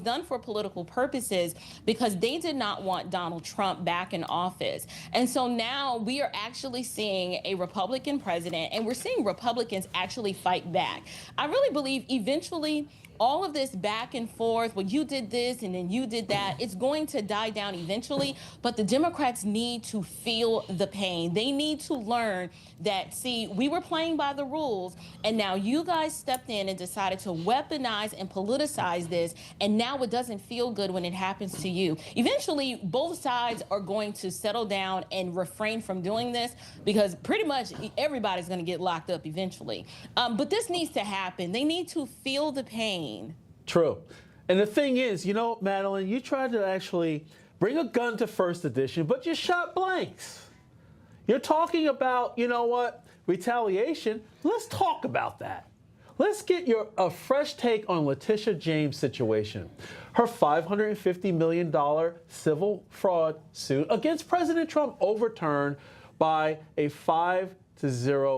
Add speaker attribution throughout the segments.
Speaker 1: done for political purposes because they did not want Donald Trump back in office. And so now we are actually seeing a Republican president, and we're seeing Republicans actually fight back. I really believe eventually all of this back and forth, well, you did this and then you did that, it's going to die down eventually. But the Democrats need to feel the pain. They need to learn that, see, we were playing by the rules, and now you guys stepped in and decided to weaponize and politicize this, and now it doesn't feel good when it happens to you. Eventually, both sides are going to settle down and refrain from doing this, because pretty much everybody's going to get locked up eventually. But this needs to happen. They need to feel the pain.
Speaker 2: True. And the thing is, you know, Madeline, you tried to actually bring a gun to First Edition, but you shot blanks. You're talking about, you know what, retaliation. Let's talk about that. Let's get a fresh take on Letitia James' situation. Her $550 million civil fraud suit against President Trump overturned by a 5-0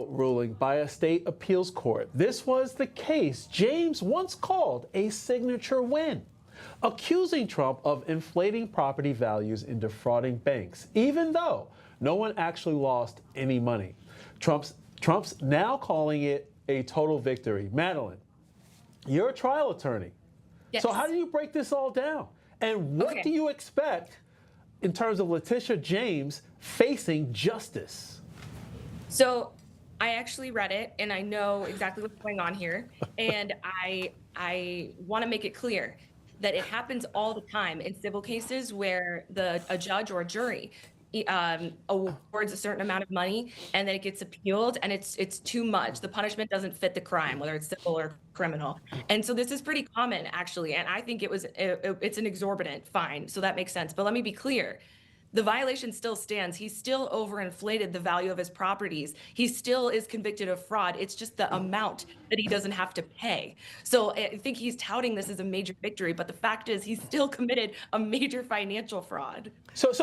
Speaker 2: ruling by a state appeals court. This was the case James once called a signature win, accusing Trump of inflating property values and defrauding banks, even though no one actually lost any money. Trump's now calling it a total victory. Madeline, you're a trial attorney.
Speaker 3: Yes.
Speaker 2: So how do you break this all down? And what do you expect in terms of Letitia James facing justice?
Speaker 3: So I actually read it, and I know exactly what's going on here. And I want to make it clear that it happens all the time in civil cases where a judge or a jury awards a certain amount of money, and then it gets appealed, and it's too much. The punishment doesn't fit the crime, whether it's civil or criminal. And so this is pretty common, actually. And I think it's an exorbitant fine, so that makes sense. But let me be clear. The violation still stands. He still overinflated the value of his properties. He still is convicted of fraud. It's just the amount that he doesn't have to pay. So I think he's touting this as a major victory, but the fact is he still committed a major financial fraud.
Speaker 2: So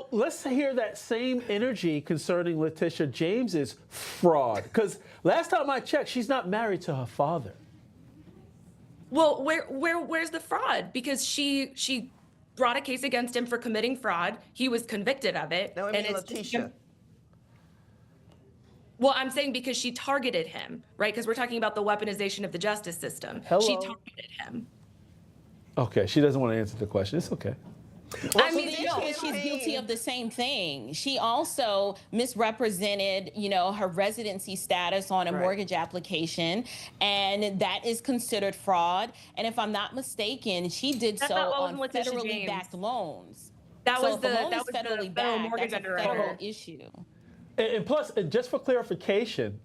Speaker 2: let's hear that same energy concerning Letitia James's fraud. Because last time I checked, she's not married to her father.
Speaker 3: Well, where's the fraud? Because she brought a case against him for committing fraud. He was convicted of it.
Speaker 4: No, I mean Letitia.
Speaker 3: Well, I'm saying because she targeted him, right? Because we're talking about the weaponization of the justice system.
Speaker 2: Hello.
Speaker 3: She targeted him.
Speaker 2: Okay, she doesn't want to answer the question. It's okay.
Speaker 1: Well, I mean, she's guilty of the same thing. She also misrepresented, her residency status on a mortgage application, and that is considered fraud. And if I'm not mistaken, she did so on federally backed loans.
Speaker 3: That was
Speaker 1: the
Speaker 3: federally backed mortgage underwriter
Speaker 1: issue.
Speaker 2: And plus, just for clarification,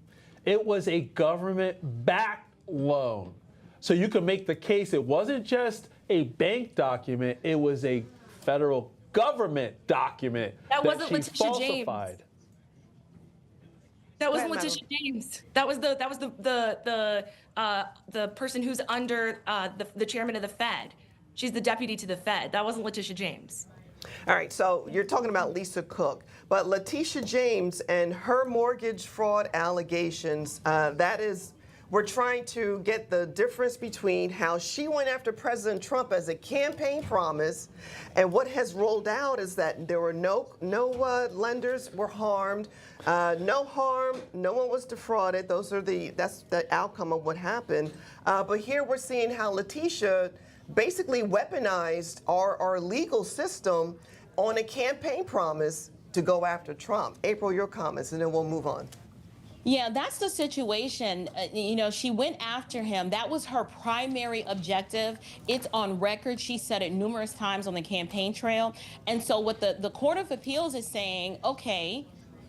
Speaker 2: it was a government-backed loan. So you could make the case it wasn't just a bank document, it was a federal government document
Speaker 3: that wasn't
Speaker 2: she
Speaker 3: Letitia
Speaker 2: falsified.
Speaker 3: James. That wasn't Letitia James. That was the person who's under the chairman of the Fed. She's the deputy to the Fed. That wasn't Letitia James.
Speaker 4: All right, so you're talking about Lisa Cook, but Letitia James and her mortgage fraud allegations, we're trying to get the difference between how she went after President Trump as a campaign promise, and what has rolled out is that there were no lenders were harmed, no harm, no one was defrauded. That's the outcome of what happened. But here we're seeing how Letitia basically weaponized our legal system on a campaign promise to go after Trump. April, your comments, and then we'll move on.
Speaker 1: Yeah, that's the situation. She went after him. That was her primary objective. It's on record. She said it numerous times on the campaign trail. And so what the Court of Appeals is saying, okay,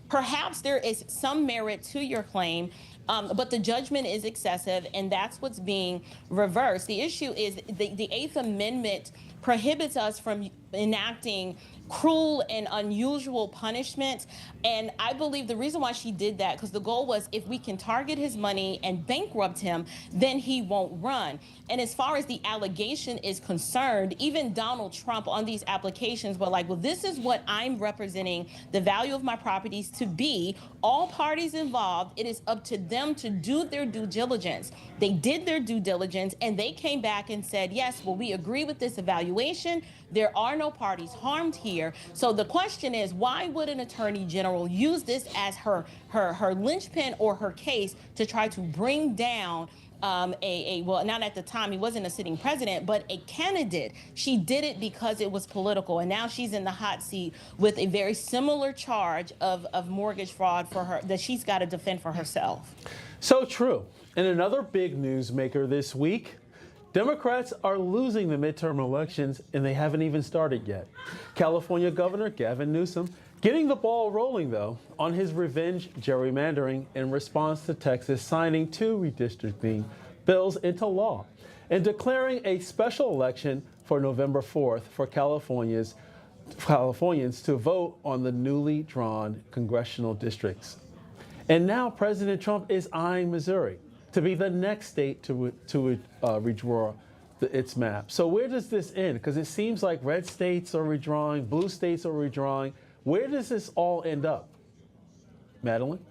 Speaker 1: perhaps there is some merit to your claim, but the judgment is excessive, and that's what's being reversed. The issue is the Eighth Amendment prohibits us from enacting cruel and unusual punishments. And I believe the reason why she did that, because the goal was if we can target his money and bankrupt him, then he won't run. And as far as the allegation is concerned, even Donald Trump on these applications were like, well, this is what I'm representing the value of my properties to be. All parties involved, it is up to them to do their due diligence. They did their due diligence and they came back and said, yes, well, we agree with this evaluation. There are no parties harmed here. So the question is, why would an attorney general use this as her linchpin or her case to try to bring down well, not at the time, he wasn't a sitting president, but a candidate? She did it because it was political. And now she's in the hot seat with a very similar charge of mortgage fraud for her that she's got to defend for herself.
Speaker 2: So true. And another big newsmaker this week, Democrats are losing the midterm elections, and they haven't even started yet. California Governor Gavin Newsom getting the ball rolling, though, on his revenge gerrymandering in response to Texas signing 2 redistricting bills into law and declaring a special election for November 4th for Californians to vote on the newly drawn congressional districts. And now President Trump is eyeing Missouri to be the next state to redraw its map. So where does this end? Because it seems like red states are redrawing, blue states are redrawing. Where does this all end up, Madeline?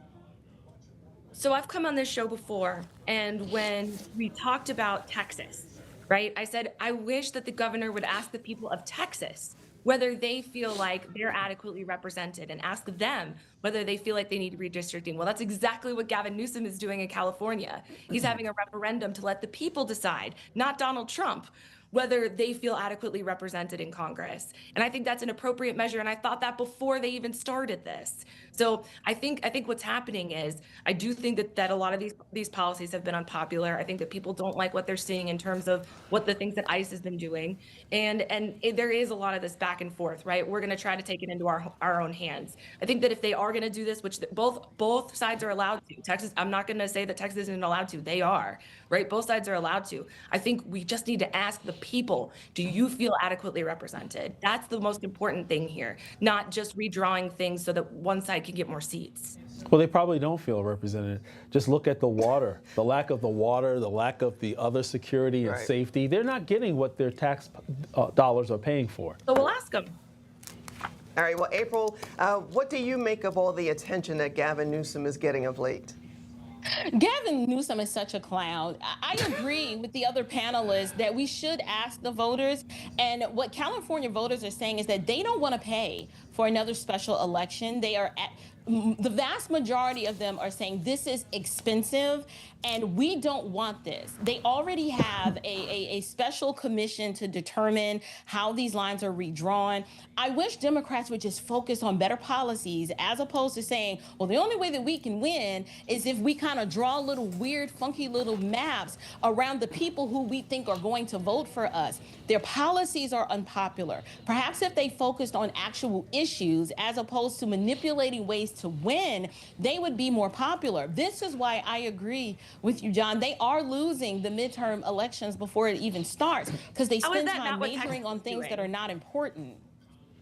Speaker 3: So I've come on this show before, and when we talked about Texas, right, I said, I wish that the governor would ask the people of Texas whether they feel like they're adequately represented and ask them whether they feel like they need redistricting. Well, that's exactly what Gavin Newsom is doing in California. He's having a referendum to let the people decide, not Donald Trump, whether they feel adequately represented in Congress. And I think that's an appropriate measure. And I thought that before they even started this. So I think what's happening is I do think that a lot of these policies have been unpopular. I think that people don't like what they're seeing in terms of what the things that ICE has been doing. And there is a lot of this back and forth, right? We're going to try to take it into our own hands. I think that if they are going to do this, which both sides are allowed to, Texas, I'm not going to say that Texas isn't allowed to. They are, right? Both sides are allowed to. I think we just need to ask the people, do you feel adequately represented? That's the most important thing here, not just redrawing things so that one side can get more seats.
Speaker 2: Well, they probably don't feel represented. Just look at the water, the lack of the water, the lack of the other security and safety. They're not getting what their tax dollars are paying for.
Speaker 3: So we'll ask them.
Speaker 4: All right, well, April, what do you make of all the attention that Gavin Newsom is getting of late?
Speaker 1: Gavin Newsom is such a clown. I agree with the other panelists that we should ask the voters. And what California voters are saying is that they don't want to pay for another special election. The vast majority of them are saying this is expensive and we don't want this. They already have a special commission to determine how these lines are redrawn. I wish Democrats would just focus on better policies as opposed to saying, well, the only way that we can win is if we kind of draw little weird, funky little maps around the people who we think are going to vote for us. Their policies are unpopular. Perhaps if they focused on actual issues as opposed to manipulating ways to win, they would be more popular. This is why I agree with you, John. They are losing the midterm elections before it even starts because they spend time majoring on things that are not important.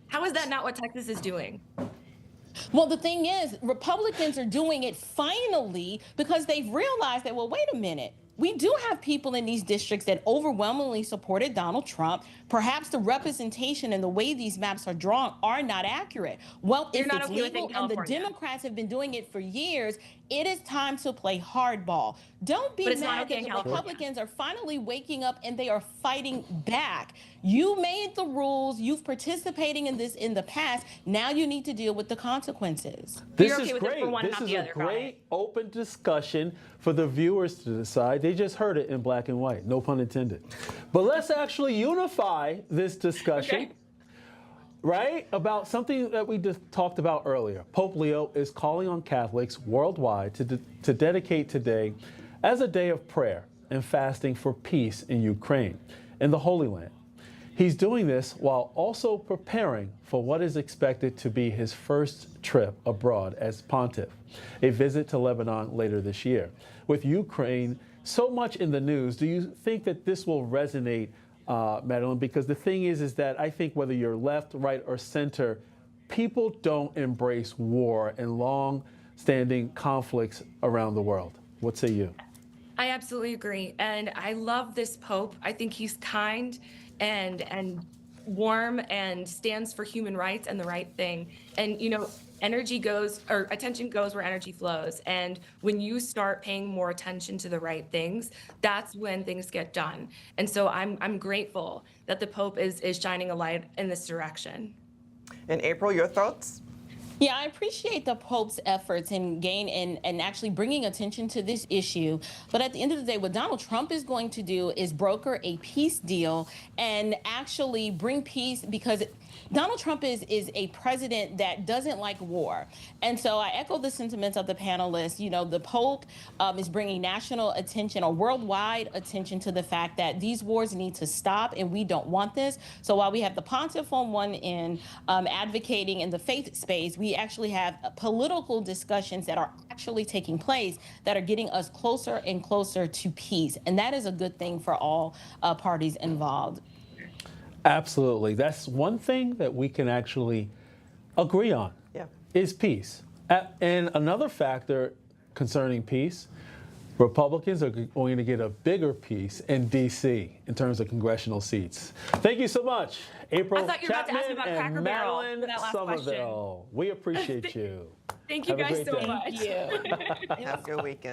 Speaker 3: How is that not what Texas is doing?
Speaker 1: Well, the thing is, Republicans are doing it finally because they've realized that, well, wait a minute. We do have people in these districts that overwhelmingly supported Donald Trump. Perhaps the representation and the way these maps are drawn are not accurate. Well, if it's legal and the Democrats have been doing it for years, it is time to play hardball. Don't be mad that the Republicans are finally waking up and they are fighting back. You made the rules. You've participating in this in the past. Now you need to deal with the consequences.
Speaker 2: This is great. This is a great open discussion for the viewers to decide. They just heard it in black and white, no pun intended. But let's actually unify this discussion, right, about something that we just talked about earlier. Pope Leo is calling on Catholics worldwide to dedicate today as a day of prayer and fasting for peace in Ukraine and the Holy Land. He's doing this while also preparing for what is expected to be his first trip abroad as pontiff, a visit to Lebanon later this year. With Ukraine so much in the news, do you think that this will resonate Madeline, because the thing is that I think whether you're left, right, or center, people don't embrace war and long-standing conflicts around the world. What say you?
Speaker 3: I absolutely agree. And I love this Pope. I think he's kind and warm and stands for human rights and the right thing. And energy goes, or attention goes where energy flows. And when you start paying more attention to the right things, that's when things get done. And so I'm grateful that the Pope is shining a light in this direction.
Speaker 4: And April, your thoughts?
Speaker 1: Yeah, I appreciate the Pope's efforts in and actually bringing attention to this issue. But at the end of the day, what Donald Trump is going to do is broker a peace deal and actually bring peace, because Donald Trump is a president that doesn't like war. And so I echo the sentiments of the panelists. The Pope is bringing national attention or worldwide attention to the fact that these wars need to stop, and we don't want this. So while we have the pontiff on one end advocating in the faith space, we actually have political discussions that are actually taking place that are getting us closer and closer to peace. And that is a good thing for all parties involved.
Speaker 2: Absolutely. That's one thing that we can actually agree on, is peace. And another factor concerning peace, Republicans are going to get a bigger piece in D.C. in terms of congressional seats. Thank you so much, April
Speaker 3: I thought you were about to ask
Speaker 2: Chapman
Speaker 3: me about Cracker
Speaker 2: and
Speaker 3: Barrel
Speaker 2: Madeline
Speaker 3: for that last
Speaker 2: Somerville. We appreciate you.
Speaker 3: Thank you
Speaker 2: Have a
Speaker 3: guys
Speaker 2: great
Speaker 3: so
Speaker 2: day.
Speaker 3: much.
Speaker 1: Thank you.
Speaker 4: Have a good weekend.